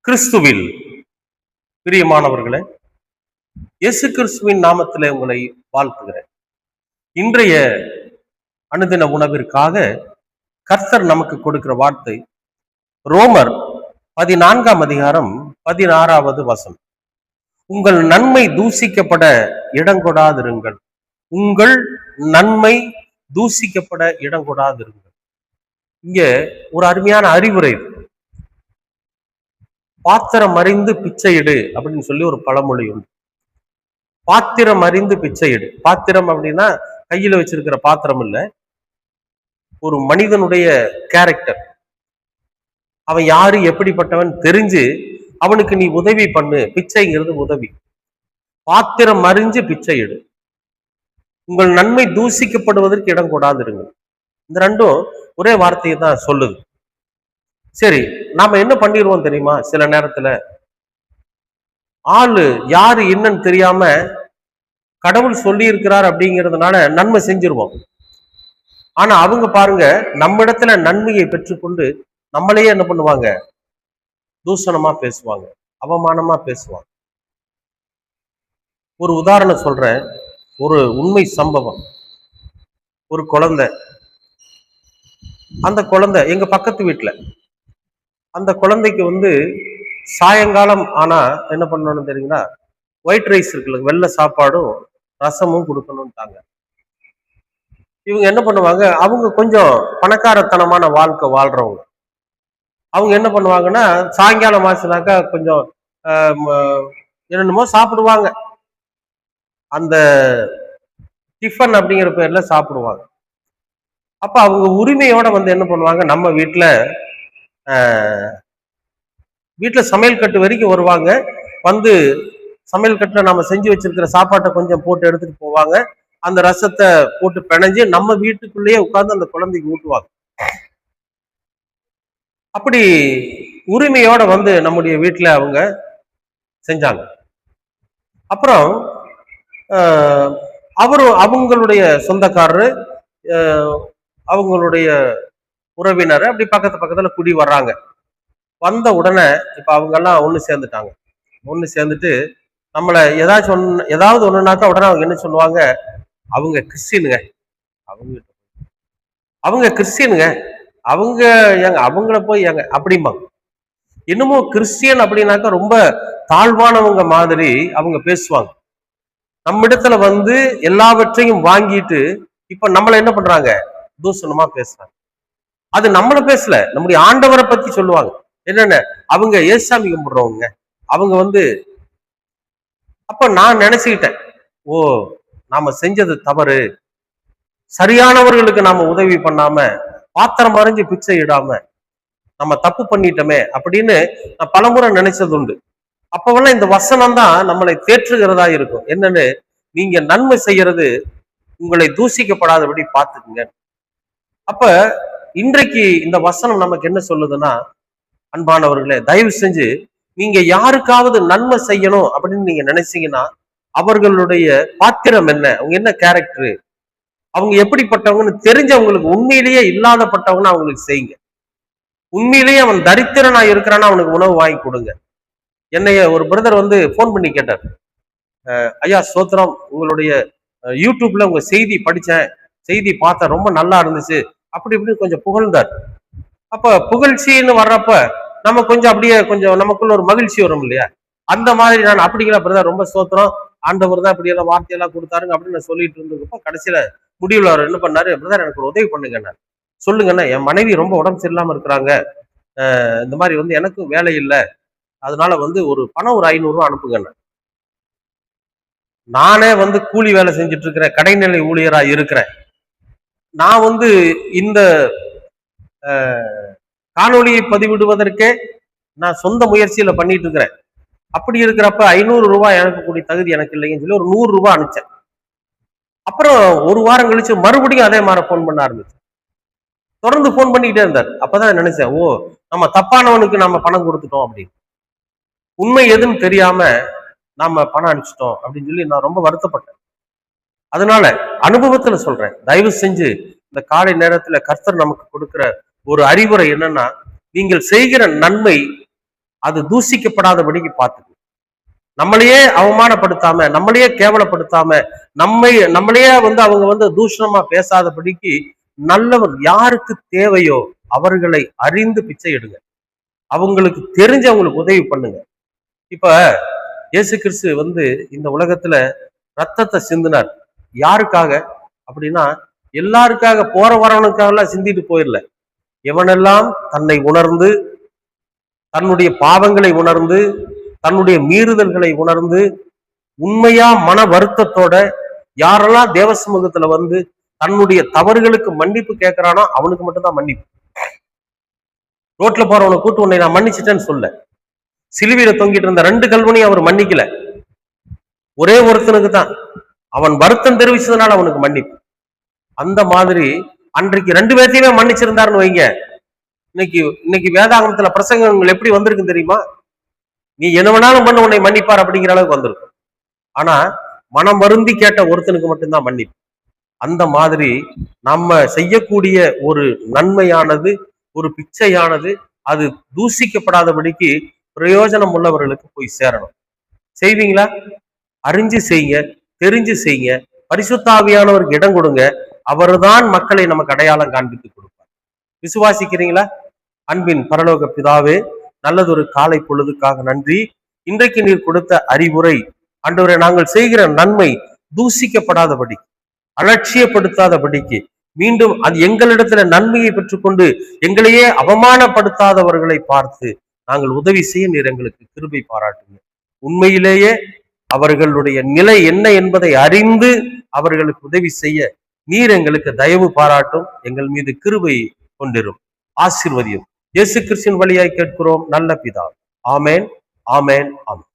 கிறிஸ்துவில் பிரியமானவர்களே, இயேசு கிறிஸ்துவின் நாமத்திலே உங்களை வாழ்த்துகிறேன். இன்றைய அனுதின உணவிற்காக கர்த்தர் நமக்கு கொடுக்கிற வார்த்தை ரோமர் 14ஆம் அதிகாரம் 16வது வசனம். உங்கள் நன்மை தூசிக்கப்பட இடங்கொடாதிருங்கள். உங்கள் நன்மை தூசிக்கப்பட இடங்கொடாதிருங்கள். இங்க ஒரு அருமையான அறிவுரை. பாத்திரம் அறிந்து பிச்சையிடு அப்படின்னு சொல்லி ஒரு பழமொழி உண்டு. பாத்திரம் அறிந்து பிச்சையிடு. பாத்திரம் அப்படின்னா கையில வச்சிருக்கிற பாத்திரம் இல்ல, ஒரு மனிதனுடைய கேரக்டர். அவன் யாரு, எப்படிப்பட்டவன் தெரிஞ்சு அவனுக்கு நீ உதவி பண்ணு. பிச்சைங்கிறது உதவி. பாத்திரம் அறிஞ்சு பிச்சையிடு. உங்கள் நன்மை தூசிக்கப்படுவதற்கு இடம் கொடாதிருங்க. இந்த ரெண்டும் ஒரே வார்த்தையை தான் சொல்லுது. சரி, நாம என்ன பண்ணிடுவோம் தெரியுமா? சில நேரத்துல ஆளு யாரு என்னன்னு தெரியாம கடவுள் சொல்லி இருக்கிறார் அப்படிங்கிறதுனால நன்மை செஞ்சிருவோம். ஆனா அவங்க பாருங்க, நம்ம இடத்துல நன்மையை பெற்றுக்கொண்டு நம்மளையே என்ன பண்ணுவாங்க? தூஷணமா பேசுவாங்க, அவமானமா பேசுவாங்க. ஒரு உதாரணம் சொல்றேன். ஒரு உண்மை சம்பவம். ஒரு குழந்தை, அந்த குழந்தை எங்க பக்கத்து வீட்டுல, அந்த குழந்தைக்கு சாயங்காலம் ஆனா என்ன பண்ணணும்னு தெரியுங்களா? ஒயிட் ரைஸ் இருக்குல்ல, வெள்ளை சாப்பாடும் ரசமும் கொடுக்கணும்ட்டாங்க. இவங்க என்ன பண்ணுவாங்க? அவங்க கொஞ்சம் பணக்காரத்தனமான வாழ்க்கை வாழ்றவங்க. அவங்க என்ன பண்ணுவாங்கன்னா, சாயங்காலம் ஆச்சுனாக்கா கொஞ்சம் என்னென்னமோ சாப்பிடுவாங்க. அந்த டிஃபன் அப்படிங்கிற பேர்ல சாப்பிடுவாங்க. அப்ப அவங்க உரிமையோட என்ன பண்ணுவாங்க, நம்ம வீட்டுல சமையல் கட்டு வரைக்கும் வருவாங்க. சமையல் கட்டுல நம்ம செஞ்சு வச்சிருக்கிற சாப்பாட்டை கொஞ்சம் போட்டு எடுத்துட்டு போவாங்க. அந்த ரசத்தை போட்டு பிணைஞ்சு நம்ம வீட்டுக்குள்ளேயே உட்கார்ந்து அந்த குழந்தைக்கு ஊட்டுவாங்க. அப்படி உரிமையோட நம்முடைய வீட்டுல அவங்க செஞ்சாங்க. அப்புறம் அவங்களுடைய சொந்தக்காரரு, அவங்களுடைய உறவினர் அப்படி பக்கத்துல குடி வர்றாங்க. வந்த உடனே இப்ப அவங்க எல்லாம் ஒண்ணு சேர்ந்துட்டாங்க. ஒண்ணு சேர்ந்துட்டு நம்மள ஏதாவது ஒண்ணுனாக்கா உடனே அவங்க என்ன சொல்லுவாங்க? அவங்க கிறிஸ்டினுங்க, அவங்க கிறிஸ்டினுங்க, அவங்கள போய் அப்படிம்பாங்க. இன்னமும் கிறிஸ்டியன் அப்படின்னாக்கா ரொம்ப தாழ்வானவங்க மாதிரி அவங்க பேசுவாங்க. நம்ம இடத்துல எல்லாவற்றையும் வாங்கிட்டு இப்ப நம்மள என்ன பண்றாங்க? தூஷணமா பேசுறாங்க. அது நம்மள பேசல, நம்முடைய ஆண்டவரை பத்தி சொல்லுவாங்க. என்னென்ன, அவங்க ஏசாமி கும்பிடுறவங்க. அவங்க அப்ப நான் நினைச்சுக்கிட்டேன், ஓ, நாம செஞ்சது தவறு. சரியானவர்களுக்கு நாம உதவி பண்ணாம, பாத்திரம் அறிஞ்சு பிச்சை இடாம நம்ம தப்பு பண்ணிட்டோமே அப்படின்னு நான் பலமுறை நினைச்சது உண்டு. அப்பவெல்லாம் இந்த வசனம் தான் நம்மளை தேற்றுகிறதா இருக்கும். என்னன்னு, நீங்க நன்மை செய்யறது உங்களை தூசிக்கப்படாதபடி பார்த்துக்குங்க. அப்ப இன்றைக்கு இந்த வசனம் நமக்கு என்ன சொல்லுதுன்னா, அன்பானவர்களே, தயவு செஞ்சு நீங்க யாருக்காவது நன்மை செய்யணும் அப்படின்னு நீங்க நினைச்சீங்கன்னா, அவர்களுடைய பாத்திரம் என்ன, அவங்க என்ன கேரக்டரு, அவங்க எப்படிப்பட்டவங்கன்னு தெரிஞ்சவங்களுக்கு, உண்மையிலேயே இல்லாதப்பட்டவங்கன்னு அவங்களுக்கு செய்யுங்க. உண்மையிலேயே அவன் தரித்திரனா இருக்கிறான்னா அவனுக்கு உணவு வாங்கி கொடுங்க. என்னைய ஒரு பிரதர் போன் பண்ணி கேட்டார், ஐயா ஸ்தோத்திரம், உங்களுடைய யூடியூப்ல உங்க செய்தி படிச்சேன், செய்தி பார்த்தேன், ரொம்ப நல்லா இருந்துச்சு, அப்படி இப்படி கொஞ்சம் புகழ்ந்தார். அப்ப புகழ்ச்சின்னு வர்றப்ப நம்ம கொஞ்சம் அப்படியே கொஞ்சம் நமக்குள்ள ஒரு மகிழ்ச்சி வரும் இல்லையா? அந்த மாதிரி நான், அப்படிங்களா பிரதர், ரொம்ப ஸ்தோத்திரம், ஆண்டவர் தான் இப்படி எல்லாம் வார்த்தையெல்லாம் கொடுத்தாருங்க அப்படின்னு நான் சொல்லிட்டு இருந்ததுப்போ கடைசியில முடிவில் அவர் என்ன பண்ணாரு? பிரதர், எனக்கு ஒரு உதவி பண்ணுங்க. சொல்லுங்கண்ணா, என் மனைவி ரொம்ப உடம்பு சரியில்லாம இருக்கிறாங்க, இந்த மாதிரி எனக்கும் வேலை இல்லை, அதனால ஒரு பணம் ஒரு 500 ரூபா அனுப்புங்கண்ணா. நானே கூலி வேலை செஞ்சுட்டு இருக்கிறேன், கடைநிலை ஊழியரா இருக்கிறேன். நான் இந்த காணொலியை பதிவிடுவதற்கே நான் சொந்த முயற்சியில பண்ணிட்டு இருக்கிறேன். அப்படி இருக்கிறப்ப 500 ரூபாய் எனக்கு கூடிய தகுதி எனக்கு இல்லைன்னு சொல்லி ஒரு 100 ரூபாய் அனுப்பிச்சேன். அப்புறம் ஒரு வாரம் கழிச்சு மறுபடியும் அதே மாதிரி போன் பண்ண ஆரம்பிச்சேன். தொடர்ந்து போன் பண்ணிக்கிட்டே இருந்தார். அப்பதான் நினைச்சேன், ஓ, நம்ம தப்பானவனுக்கு நம்ம பணம் கொடுத்துட்டோம் அப்படின்னு, உண்மை எதுன்னு தெரியாம நாம பணம் அனுப்பிச்சிட்டோம் அப்படின்னு சொல்லி நான் ரொம்ப வருத்தப்பட்டேன். அதனால அனுபவத்துல சொல்றேன், தயவு செஞ்சு இந்த காலை நேரத்துல கர்த்தர் நமக்கு கொடுக்கிற ஒரு அறிவுரை என்னன்னா, நீங்கள் செய்கிற நன்மை அது தூசிக்கப்படாதபடிக்கு பார்த்துக்கணும். நம்மளையே அவமானப்படுத்தாம, நம்மளையே கேவலப்படுத்தாம, நம்மளையே அவங்க தூஷணமா பேசாதபடிக்கு நல்லவர் யாருக்கு தேவையோ அவர்களை அறிந்து பிச்சை எடுங்க. அவங்களுக்கு தெரிஞ்சு அவங்களுக்கு உதவி பண்ணுங்க. இப்ப இயேசு கிறிஸ்து இந்த உலகத்துல ரத்தத்தை சிந்தினார். யாருக்காக அப்படின்னா, எல்லாருக்காக, போற வரவனுக்காக எல்லாம் சிந்திட்டு போயிடல. எவனெல்லாம் தன்னை உணர்ந்து, தன்னுடைய பாவங்களை உணர்ந்து, தன்னுடைய மீறுதல்களை உணர்ந்து, உண்மையா மன வருத்தத்தோட யாரெல்லாம் தேவ சமூகத்துல தன்னுடைய தவறுகளுக்கு மன்னிப்பு கேட்கிறானோ அவனுக்கு மட்டும்தான் மன்னிப்பு. ரோட்ல போறவனை கூட்டு உன்னை நான் மன்னிச்சிட்டேன்னு சொல்ல. சிலுவையில தொங்கிட்டு இருந்த 2 கல்வனையும் அவர் மன்னிக்கல. ஒரே ஒருத்தனுக்கு தான் அவன் வருத்தம் தெரிவிச்சதுனால அவனுக்கு மன்னிப்பு. அந்த மாதிரி அன்றைக்கு 2 பேர்த்தையுமே மன்னிச்சிருந்தாருன்னு வைங்க, இன்னைக்கு வேதாகமத்துல பிரசங்கங்கள் எப்படி வந்திருக்கு தெரியுமா? நீ என்ன வேணாலும் பண்ண, உன்னை மன்னிப்பார் அப்படிங்கிற அளவுக்கு வந்திருக்கும். ஆனா மனம் வருந்தி கேட்ட ஒருத்தனுக்கு மட்டும்தான் மன்னிப்பு. அந்த மாதிரி நம்ம செய்யக்கூடிய ஒரு நன்மையானது, ஒரு பிச்சையானது, அது தூசிக்கப்படாதபடிக்கு பிரயோஜனம் உள்ளவர்களுக்கு போய் சேரணும். செய்வீங்களா? அறிஞ்சு செய்யுங்க, தெரிஞ்சு செய்யுங்க, பரிசுத்த ஆவியானவருக்கு இடம் கொடுங்க. அவர்தான் மக்களை நமக்கு அடையாளம் காண்பித்து கொடுப்பார். விசுவாசிக்கிறீங்களா? அன்பின் பரலோக பிதாவே, நல்லதொரு காலை பொழுதுக்காக நன்றி. இன்றைக்கு நீர் கொடுத்த அறிவுரை, ஆண்டவரே, நாங்கள் செய்கிற நன்மை தூசிக்கப்படாதபடி, அலட்சியப்படுத்தாதபடிக்கு, மீண்டும் அது எங்களிடத்துல நன்மையை பெற்றுக்கொண்டு எங்களையே அவமானப்படுத்தாதவர்களை பார்த்து நாங்கள் உதவி செய்ய நீர் எங்களுக்கு கிருபை பாராட்டுங்க. உண்மையிலேயே அவர்களுடைய நிலை என்ன என்பதை அறிந்து அவர்களுக்கு உதவி செய்ய நீர் எங்களுக்கு தயவு பாராட்டும். எங்கள் மீது கிருபை கொண்டிரும். ஆசீர்வதியும். இயேசு கிறிஸ்துவின் வழியாய் கேட்கிறோம் நல்ல பிதா. ஆமேன், ஆமேன், ஆமேன்.